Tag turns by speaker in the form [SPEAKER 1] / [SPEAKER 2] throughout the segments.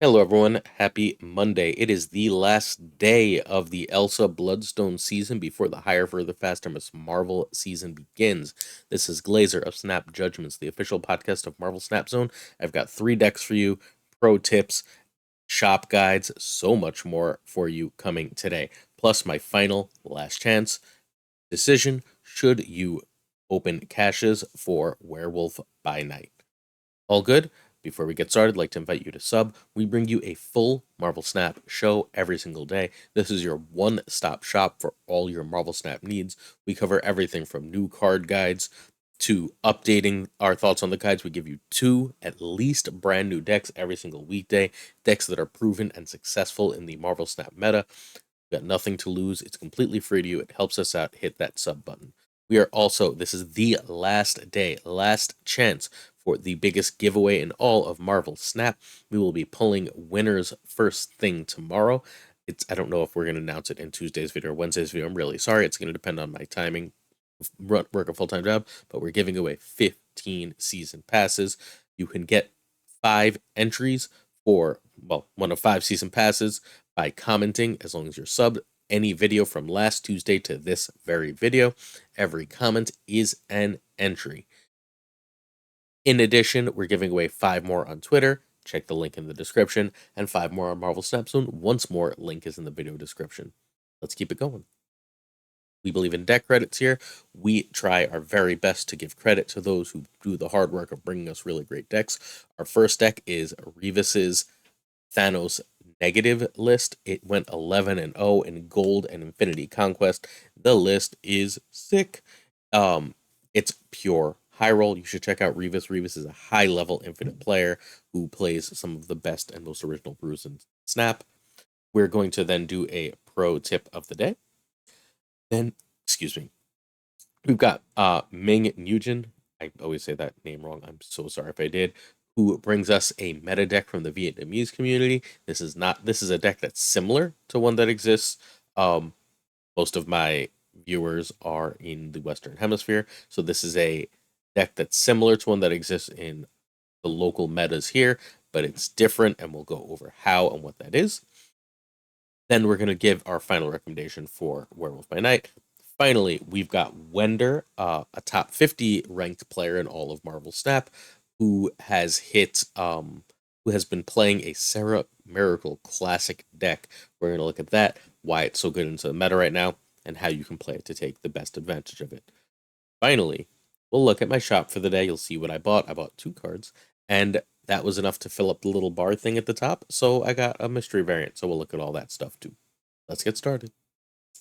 [SPEAKER 1] Hello, everyone. Happy Monday. It is the last day of the Elsa Bloodstone season before the Higher, Further, Faster Miss Marvel season begins. This is Glazer of Snap Judgments, the official podcast of Marvel Snap Zone. I've got 3 decks for you, pro tips, shop guides, so much more for you coming today. Plus, my final last chance decision should you open caches for Werewolf by Night. All good? Before we get started, I'd like to invite you to sub. We bring you a full Marvel Snap show every single day. This is your one-stop shop for all your Marvel Snap needs. We cover everything from new card guides to updating our thoughts on the guides. We give you 2 at least brand new decks every single weekday, decks that are proven and successful in the Marvel Snap meta. You've got nothing to lose. It's completely free to you. It helps us out. Hit that sub button. We are also, this is the last day, last chance for the biggest giveaway in all of Marvel Snap. We will be pulling winners first thing tomorrow. I don't know if we're going to announce it in Tuesday's video or Wednesday's video. I'm really sorry. It's going to depend on my timing. Work a full-time job, but we're giving away 15 season passes. You can get 5 entries for, well, one of 5 season passes by commenting, as long as you're subbed, any video from last Tuesday to this very video. Every comment is an entry. In addition, we're giving away 5 more on Twitter. Check the link in the description. And 5 more on Marvel Snap Zone. Once more, link is in the video description. Let's keep it going. We believe in deck credits here. We try our very best to give credit to those who do the hard work of bringing us really great decks. Our first deck is Revis's Thanos Negative list. It went 11-0 in Gold and Infinity Conquest. The list is sick. It's pure high roll. You should check out Revis. Revis is a high-level infinite player who plays some of the best and most original brews in Snap. We're going to then do a pro tip of the day. Then, excuse me, we've got Ming Nugent. I always say that name wrong. I'm so sorry if I did. Who brings us a meta deck from the Vietnamese community. This is a deck that's similar to one that exists. Most of my viewers are in the Western Hemisphere, so this is a deck that's similar to one that exists in the local metas here, but it's different, and we'll go over how and what that is. Then we're going to give our final recommendation for Werewolf by Night. Finally, we've got Wender, a top 50 ranked player in all of Marvel Snap, who has been playing a Sera Miracle Classic deck. We're going to look at that, why it's so good into the meta right now, and how you can play it to take the best advantage of it. Finally, we'll look at my shop for the day. You'll see what I bought. I bought 2 cards, and that was enough to fill up the little bar thing at the top, so I got a mystery variant, so we'll look at all that stuff too. Let's get started.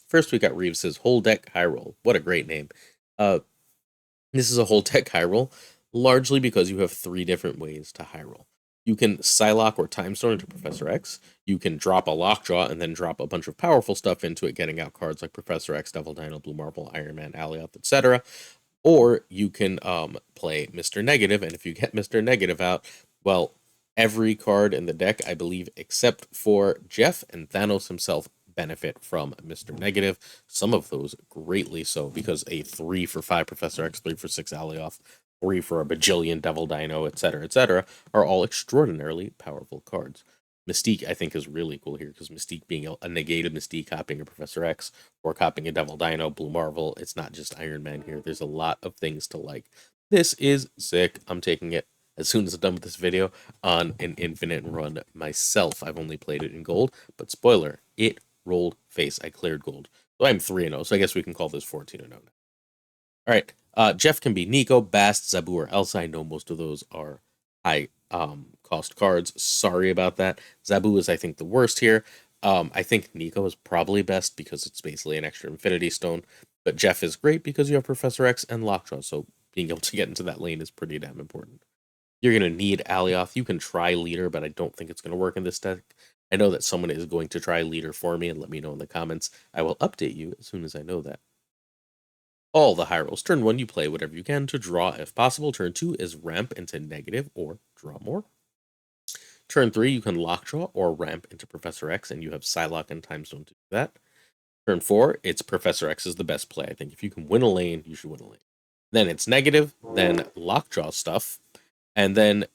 [SPEAKER 1] First, we got Reeves' Whole Deck High Roll. What a great name. This is a whole deck high roll, largely because you have 3 different ways to high roll. You can Psylocke or Time Stone into Professor X. You can drop a Lockjaw and then drop a bunch of powerful stuff into it, getting out cards like Professor X, Devil Dino, Blue Marble, Iron Man, Alioth, etc. Or you can play Mr. Negative, and if you get Mr. Negative out, well, every card in the deck, I believe, except for Jeff and Thanos himself, benefit from Mr. Negative. Some of those greatly so, because a 3 for 5 Professor X, 3 for 6 Alioth, 3 for a bajillion Devil Dino, etc., are all extraordinarily powerful cards. Mystique, I think, is really cool here, because Mystique being a negated Mystique, copying a Professor X, or copying a Devil Dino, Blue Marvel, it's not just Iron Man here. There's a lot of things to like. This is sick. I'm taking it, as soon as I'm done with this video, on an infinite run myself. I've only played it in Gold, but spoiler, it rolled face. I cleared Gold. So I'm 3-0, so I guess we can call this 14-0 now. Alright, Jeff can be Nico, Bast, Zabu, or Elsa. I know most of those are high cost cards. Sorry about that. Zabu is, I think, the worst here. I think Nico is probably best because it's basically an extra Infinity Stone. But Jeff is great because you have Professor X and Lockjaw, so being able to get into that lane is pretty damn important. You're going to need Alioth. You can try Leader, but I don't think it's going to work in this deck. I know that someone is going to try Leader for me, and let me know in the comments. I will update you as soon as I know that. All the high rolls. Turn 1, you play whatever you can to draw if possible. Turn 2 is ramp into negative or draw more. Turn 3, you can Lockjaw or ramp into Professor X, and you have Psylocke and Time Stone to do that. Turn 4, it's Professor X is the best play. I think if you can win a lane, you should win a lane. Then it's negative, then Lockjaw stuff, and then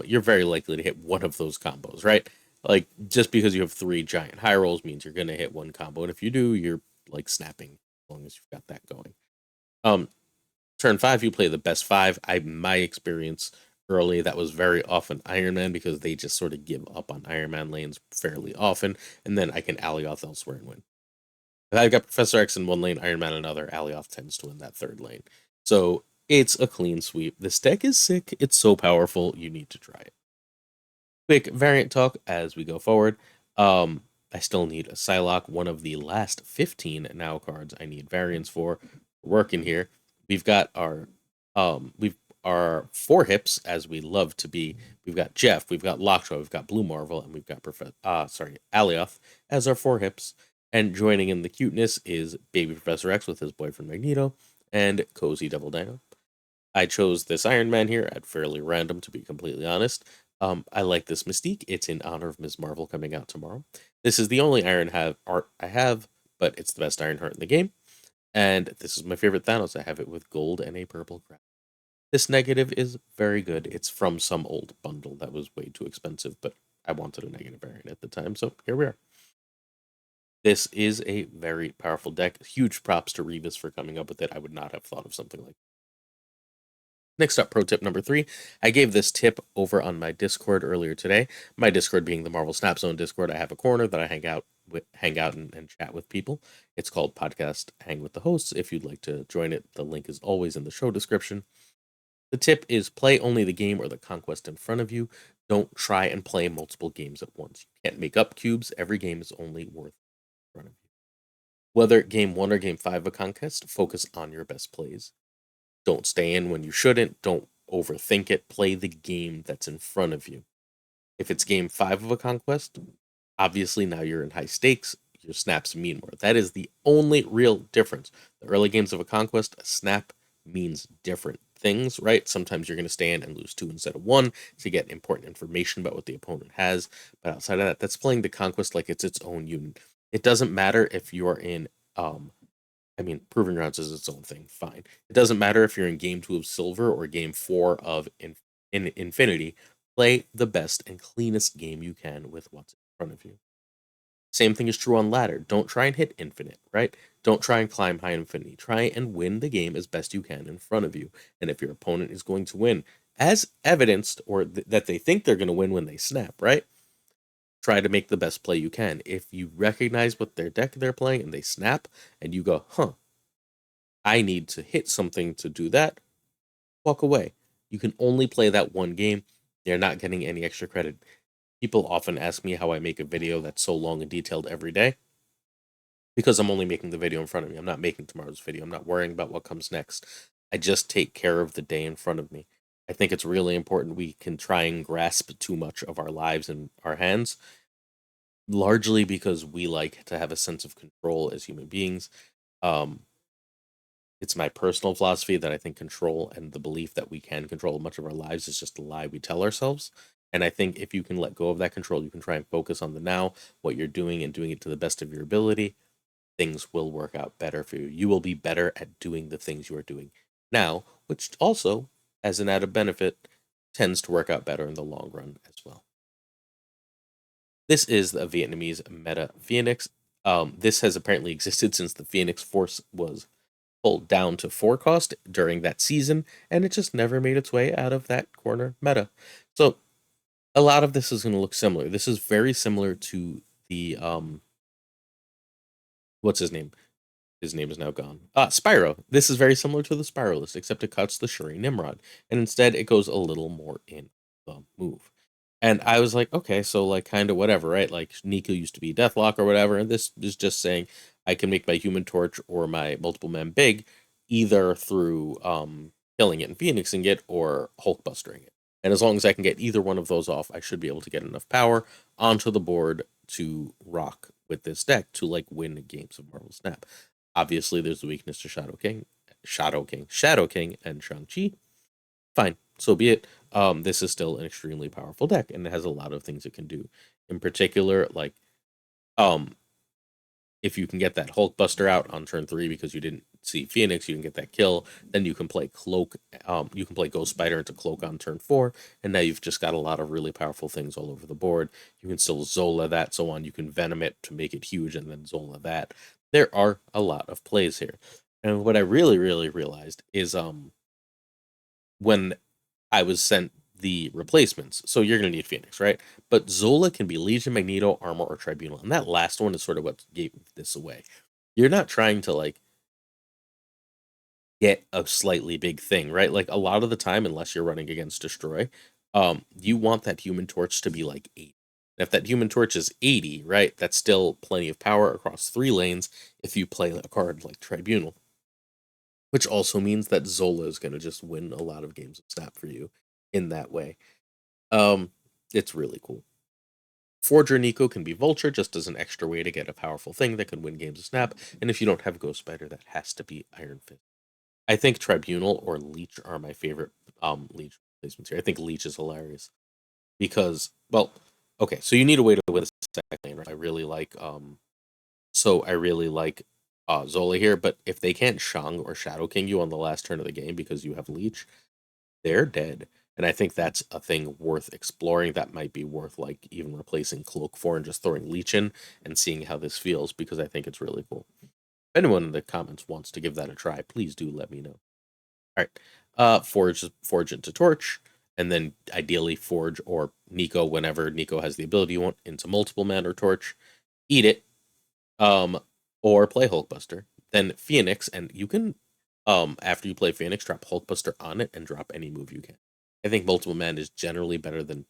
[SPEAKER 1] you're very likely to hit one of those combos, right? Like, just because you have 3 giant high rolls means you're gonna hit 1 combo, and if you do, you're, like, snapping as long as you've got that going. Um, Turn 5, you play the best 5. My experience early, that was very often Iron Man because they just sort of give up on Iron Man lanes fairly often, and then I can Alioth elsewhere and win. If I've got Professor X in one lane, Iron Man in another, Alioth tends to win that third lane. So it's a clean sweep. This deck is sick. It's so powerful. You need to try it. Quick variant talk as we go forward. I still need a Psylocke, one of the last 15 now cards I need variants for. Working here. We've got we've our 4 hips as we love to be. We've got Jeff, we've got Lockjaw, we've got Blue Marvel, and we've got Alioth as our 4 hips. And joining in the cuteness is Baby Professor X with his boyfriend Magneto and Cozy Devil Dino. I chose this Iron Man here at fairly random, to be completely honest. I like this Mystique. It's in honor of Ms. Marvel coming out tomorrow. This is the only Iron art I have, but it's the best Iron heart in the game. And this is my favorite Thanos. I have it with gold and a purple crown. This negative is very good. It's from some old bundle that was way too expensive, but I wanted a negative variant at the time, so here we are. This is a very powerful deck. Huge props to Rivas for coming up with it. I would not have thought of something like Next up, pro tip number 3. I gave this tip over on my Discord earlier today. My Discord being the Marvel Snap Zone Discord. I have a corner that I hang out and chat with people. It's called Podcast Hang with the Hosts. If you'd like to join it, the link is always in the show description. The tip is play only the game or the conquest in front of you. Don't try and play multiple games at once. You can't make up cubes. Every game is only worth in front of you. Whether game 1 or game 5 of a conquest, focus on your best plays. Don't stay in when you shouldn't. Don't overthink it. Play the game that's in front of you. If it's game 5 of a conquest, obviously now you're in high stakes. Your snaps mean more. That is the only real difference. The early games of a conquest, a snap means different things, right? Sometimes you're going to stay in and lose 2 instead of 1 to get important information about what the opponent has. But outside of that, that's playing the conquest like it's its own unit. It doesn't matter if you're in Proving Grounds is its own thing. Fine. It doesn't matter if you're in game 2 of Silver or game 4 of Infinity. Play the best and cleanest game you can with what's in front of you. Same thing is true on ladder. Don't try and hit infinite, right? Don't try and climb high infinity. Try and win the game as best you can in front of you. And if your opponent is going to win, as evidenced or that they think they're going to win when they snap, right? Try to make the best play you can. If you recognize what their deck they're playing and they snap and you go, I need to hit something to do that, walk away. You can only play that one game. They're not getting any extra credit. People often ask me how I make a video that's so long and detailed every day. Because I'm only making the video in front of me. I'm not making tomorrow's video. I'm not worrying about what comes next. I just take care of the day in front of me. I think it's really important we can try and grasp too much of our lives in our hands, largely because we like to have a sense of control as human beings. It's my personal philosophy that I think control and the belief that we can control much of our lives is just a lie we tell ourselves. And I think if you can let go of that control, you can try and focus on the now, what you're doing, and doing it to the best of your ability. Things will work out better for you. You will be better at doing the things you are doing now, which also, as an added benefit, tends to work out better in the long run as well. This is the Vietnamese Meta Phoenix. This has apparently existed since the Phoenix Force was pulled down to 4 cost during that season, and it just never made its way out of that corner meta. So a lot of this is going to look similar. This is very similar to the what's his name? His name is now gone. Spyro. This is very similar to the Spyro list, except it cuts the Shuri Nimrod, and instead it goes a little more in the move. And I was like, okay, so like kind of whatever, right? Like Nico used to be Deathlock or whatever, and this is just saying I can make my Human Torch or my Multiple Man big, either through killing it and phoenixing it or Hulkbustering it. And as long as I can get either one of those off, I should be able to get enough power onto the board to rock with this deck to like win games of Marvel Snap. Obviously, there's a weakness to Shadow King, and Shang-Chi. Fine, so be it. This is still an extremely powerful deck, and it has a lot of things it can do. In particular, like, um, if you can get that Hulkbuster out on turn 3 because you didn't see Phoenix, you can get that kill. Then you can play Cloak. You can play Ghost Spider into Cloak on turn 4, and now you've just got a lot of really powerful things all over the board. You can still Zola that, so on. You can Venom it to make it huge, and then Zola that. There are a lot of plays here, and what I really, really realized is when I was sent the replacements. So you're going to need Phoenix, right? But Zola can be Legion, Magneto, Armor, or Tribunal. And that last one is sort of what gave this away. You're not trying to like get a slightly big thing, right? Like a lot of the time, unless you're running against Destroy, you want that Human Torch to be like 8. If that Human Torch is 80, right, that's still plenty of power across 3 lanes if you play a card like Tribunal. Which also means that Zola is going to just win a lot of games of Snap for you in that way. It's really cool. Forger Nico can be Vulture just as an extra way to get a powerful thing that can win games of Snap, and if you don't have Ghost Spider, that has to be Iron Fist. I think Tribunal or Leech are my favorite Leech placements here. I think Leech is hilarious because, well, okay, so you need a way to win a second lane, right? I really like Zola here, but if they can't Shang or Shadow King you on the last turn of the game because you have Leech, they're dead. And I think that's a thing worth exploring. That might be worth like even replacing Cloak for and just throwing Leech in and seeing how this feels because I think it's really cool. If anyone in the comments wants to give that a try, please do let me know. All right. Forge into Torch, and then ideally Forge or Nico whenever Nico has the ability you want into multiple man or Torch. Eat it. Or play Hulkbuster. Then Phoenix, and you can after you play Phoenix, drop Hulkbuster on it and drop any move you can. I think multiple man is generally better than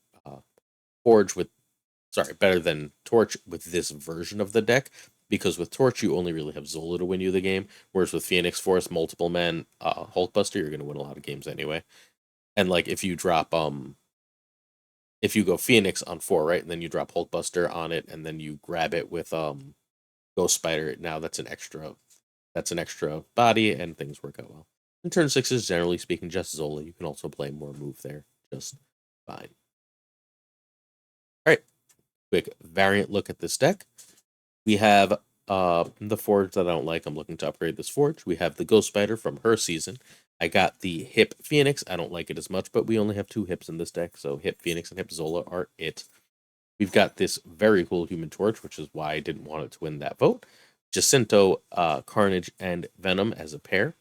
[SPEAKER 1] better than Torch with this version of the deck, because with Torch you only really have Zola to win you the game, whereas with Phoenix Force, multiple man, Hulkbuster, you're gonna win a lot of games anyway. And like if you go Phoenix on 4, right, and then you drop Hulkbuster on it, and then you grab it with Ghost Spider, now that's an extra body, and things work out well. And turn 6 is generally speaking just Zola. You can also play more move there, just fine. All right, quick variant look at this deck. We have the Forge that I don't like. I'm looking to upgrade this Forge. We have the Ghost Spider from her season. I got the Hip Phoenix. I don't like it as much, but we only have 2 Hips in this deck, so Hip Phoenix and Hip Zola are it. We've got this very cool Human Torch, which is why I didn't want it to win that vote. Jacinto, Carnage, and Venom as a pair.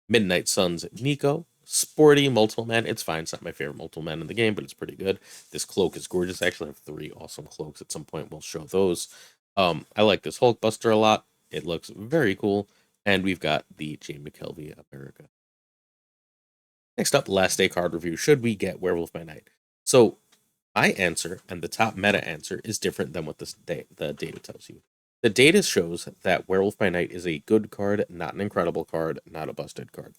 [SPEAKER 1] Midnight Suns, Nico. Sporty multiple man. It's fine. It's not my favorite multiple man in the game, but it's pretty good. This cloak is gorgeous. I actually have 3 awesome cloaks. At some point, we'll show those. I like this Hulkbuster a lot. It looks very cool. And we've got the Jane McKelvey America. Next up, last day card review. Should we get Werewolf by Night? So my answer and the top meta answer is different than what the data tells you. The data shows that Werewolf by Night is a good card, not an incredible card, not a busted card.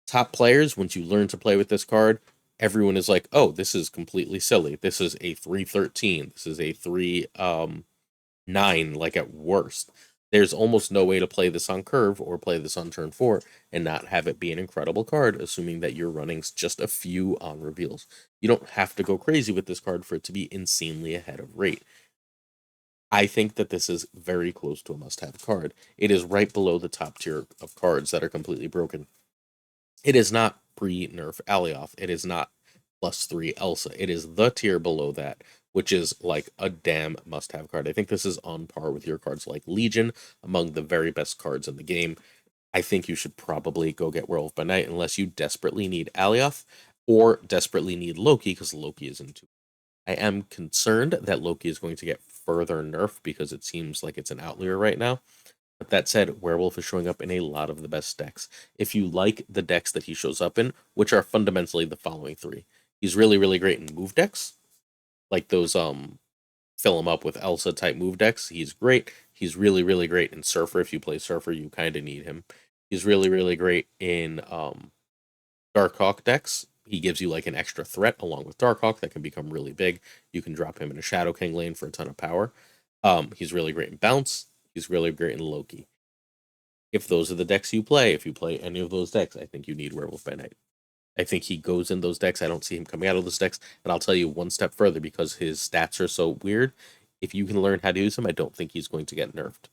[SPEAKER 1] Top players, once you learn to play with this card, everyone is like, oh, this is completely silly. This is a 3/13. This is a 3/9, like at worst. There's almost no way to play this on curve or play this on turn 4 and not have it be an incredible card, assuming that you're running just a few on reveals. You don't have to go crazy with this card for it to be insanely ahead of rate. I think that this is very close to a must-have card. It is right below the top tier of cards that are completely broken. It is not pre-nerf Alioth. It is not +3 Elsa. It is the tier below that, which is like a damn must-have card. I think this is on par with your cards like Legion, among the very best cards in the game. I think you should probably go get Werewolf by Night unless you desperately need Alioth or desperately need Loki, because Loki is in 2. I am concerned that Loki is going to get further nerfed because it seems like it's an outlier right now. But that said, Werewolf is showing up in a lot of the best decks. If you like the decks that he shows up in, which are fundamentally the following 3. He's really, really great in move decks. Like those fill him up with Elsa type move decks. He's great. He's really, really great in Surfer. If you play Surfer, you kind of need him. He's really, really great in Darkhawk decks. He gives you like an extra threat along with Darkhawk that can become really big. You can drop him in a Shadow King lane for a ton of power. He's really great in Bounce. He's really great in Loki. If those are the decks you play, if you play any of those decks, I think you need Werewolf by Night. I think he goes in those decks. I don't see him coming out of those decks. And I'll tell you one step further, because his stats are so weird. If you can learn how to use him, I don't think he's going to get nerfed.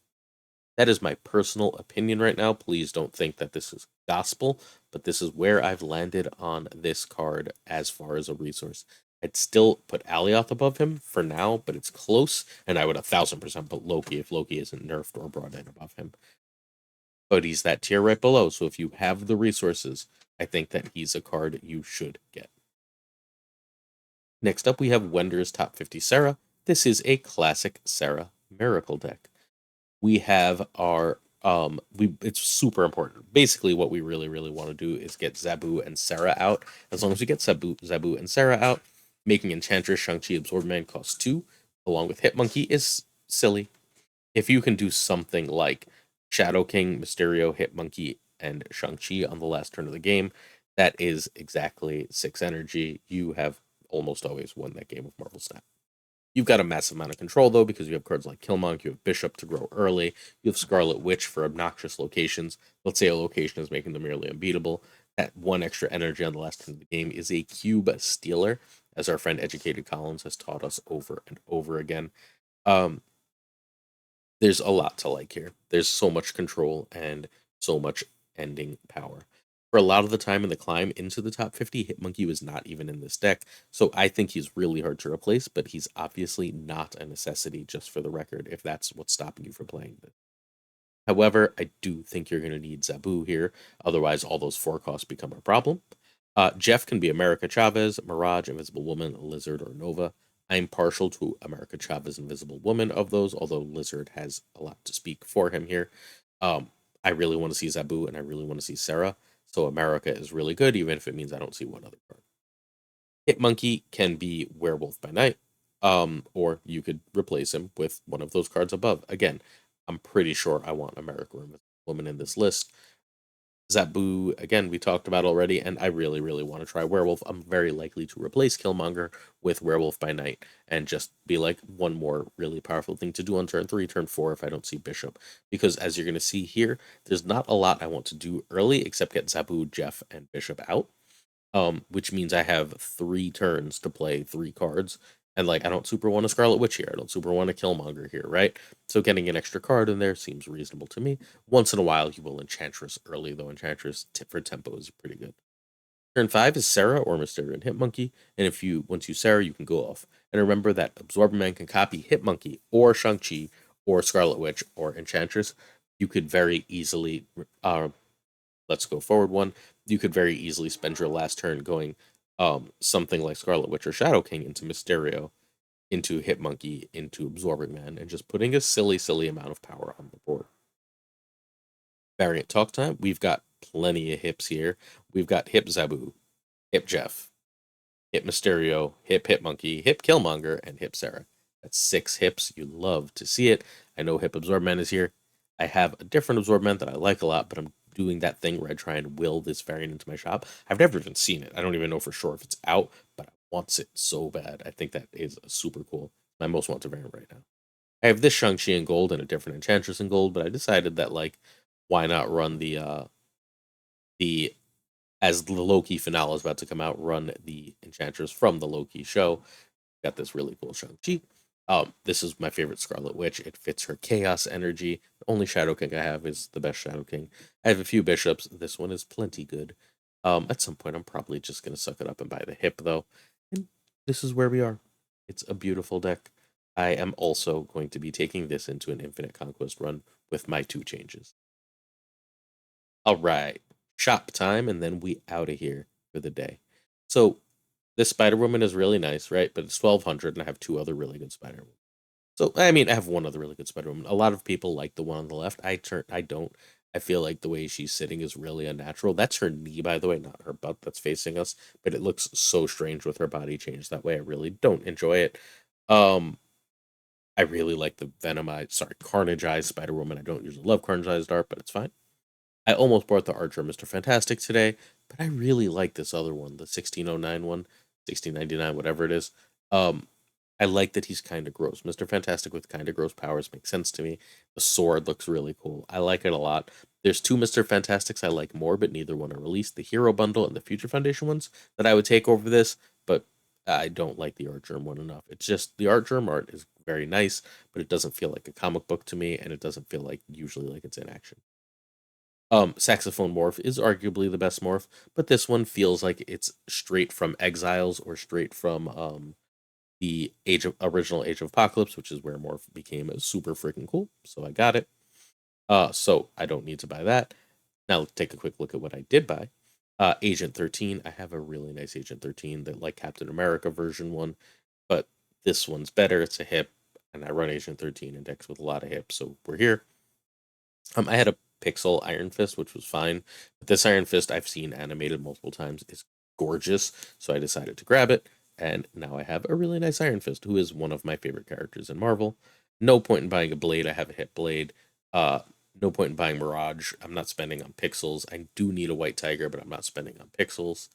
[SPEAKER 1] That is my personal opinion right now. Please don't think that this is gospel, but this is where I've landed on this card as far as a resource. I'd still put Alioth above him for now, but it's close, and I would 1000% put Loki if Loki isn't nerfed or brought in above him. But he's that tier right below, so if you have the resources, I think that he's a card you should get. Next up, we have Wender's Top 50 Sera. This is a classic Sera Miracle deck. We have our it's super important. Basically, what we really want to do is get Zabu and Sera out. As long as we get Zabu and Sera out, making Enchantress, Shang-Chi, Absorbman cost 2, along with Hitmonkey is silly. If you can do something like Shadow King, Mysterio, Hitmonkey, and Shang-Chi on the last turn of the game, that is exactly 6 energy. You have almost always won that game of Marvel Snap. You've got a massive amount of control, though, because you have cards like Killmonger, you have Bishop to grow early, you have Scarlet Witch for obnoxious locations. Let's say a location is making them nearly unbeatable. That 1 extra energy on the last turn of the game is a cube stealer, as our friend Educated Collins has taught us over and over again. There's a lot to like here. There's so much control and so much ending power. For a lot of the time in the climb into the top 50, Hitmonkey was not even in this deck, so I think he's really hard to replace, but he's obviously not a necessity, just for the record, if that's what's stopping you from playing this. However, I do think you're going to need Zabu here, otherwise all those 4 costs become a problem. Jeff can be America Chavez, Mirage, Invisible Woman, Lizard, or Nova. I'm partial to America Chavez, Invisible Woman of those, although Lizard has a lot to speak for him here. I really want to see Zabu and I really want to see Sera, so America is really good, even if it means I don't see one other card. Hitmonkey can be Werewolf by Night, or you could replace him with one of those cards above. Again, I'm pretty sure I want America or Invisible Woman in this list. Zabu, again, we talked about already, and I really want to try Werewolf. I'm very likely to replace Killmonger with Werewolf by Night and just be like one more really powerful thing to do on turn 3, turn 4 if I don't see Bishop. Because as you're going to see here, there's not a lot I want to do early except get Zabu, Jeff, and Bishop out. Which means I have 3 turns to play 3 cards. And like, I don't super want a Scarlet Witch here. I don't super want a Killmonger here, right? So getting an extra card in there seems reasonable to me. Once in a while, you will Enchantress early, though. Enchantress for tempo is pretty good. Turn 5 is Sera or Mysterio and Hitmonkey. And once you Sera, you can go off. And remember that Absorbman can copy Hitmonkey or Shang-Chi or Scarlet Witch or Enchantress. You could very easily let's go forward one. You could very easily spend your last turn going something like Scarlet Witch or Shadow King into Mysterio, into Hitmonkey, into Absorbing Man, and just putting a silly amount of power on the board. Variant talk time. We've got plenty of hips here. We've got Hip Zabu, Hip Jeff, Hip Mysterio, Hip Hitmonkey, Hip Killmonger, and Hip Sera. That's 6 hips. You love to see it. I know Hip Absorbman is here. I have a different Absorbman that I like a lot, but I'm doing that thing where I try and will this variant into my shop. I've never even seen it. I don't even know for sure if it's out, but I want it so bad. I think that is super cool. My most wanted variant right now. I have this Shang-Chi in gold and a different Enchantress in gold, but I decided that like, why not run the as the Loki finale is about to come out, run the Enchantress from the Loki show. Got this really cool Shang-Chi. This is my favorite Scarlet Witch. It fits her chaos energy. The only Shadow King I have is the best Shadow King. I have a few bishops. This one is plenty good. At some point, I'm probably just going to suck it up and buy the hip, though. And this is where we are. It's a beautiful deck. I am also going to be taking this into an Infinite Conquest run with my 2 changes. All right, shop time, and then we out of here for the day. So this Spider Woman is really nice, right? But it's 1200, and I have 2 other really good Spider Woman. So I mean, I have 1 other really good Spider Woman. A lot of people like the one on the left. I don't. I feel like the way she's sitting is really unnatural. That's her knee, by the way, not her butt that's facing us. But it looks so strange with her body changed that way. I really don't enjoy it. I really like the Carnageized Spider Woman. I don't usually love Carnageized art, but it's fine. I almost bought the Archer Mr. Fantastic today, but I really like this other one, the 1609 one, 1699, whatever it is. I like that he's kind of gross. Mr. Fantastic with kind of gross powers makes sense to me. The sword looks really cool. I like it a lot. There's 2 Mr. Fantastics I like more, but neither one are released. The Hero Bundle and the Future Foundation ones that I would take over this, but I don't like the Art Germ one enough. It's just the Art Germ art is very nice, but it doesn't feel like a comic book to me, and it doesn't feel like usually like it's in action. Saxophone morph is arguably the best morph, but this one feels like it's straight from Exiles or straight from the original Age of Apocalypse, which is where morph became super freaking cool. So I got it. So I don't need to buy that. Now let's take a quick look at what I did buy. Agent 13. I have a really nice Agent 13 that like Captain America version one, but this one's better. It's a hip, and I run Agent 13 in decks with a lot of hips, so we're here. I had a Pixel Iron Fist, which was fine, but this Iron Fist I've seen animated multiple times. It's gorgeous, so I decided to grab it, and now I have a really nice Iron Fist, who is one of my favorite characters in Marvel. No point in buying a blade. I have a hit blade. Uh, no point in buying Mirage. I'm not spending on pixels. I do need a White Tiger, but I'm not spending on pixels.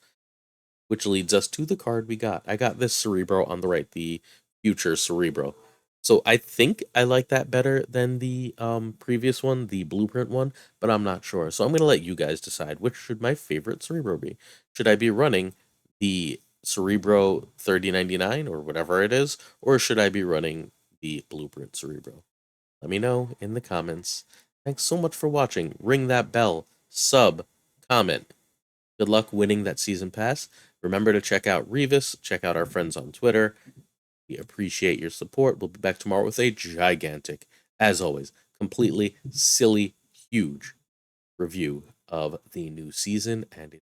[SPEAKER 1] Which leads us to the card we got. I got this Cerebro on the right, the future Cerebro. So I think I like that better than the previous one, the blueprint one, but I'm not sure. So I'm gonna let you guys decide which should my favorite Cerebro be. Should I be running the Cerebro 3099 or whatever it is, or should I be running the blueprint Cerebro? Let me know in the comments. Thanks so much for watching. Ring that bell, sub, comment. Good luck winning that season pass. Remember to check out Revis, check out our friends on Twitter. We appreciate your support. We'll be back tomorrow with a gigantic, as always, completely silly, huge review of the new season and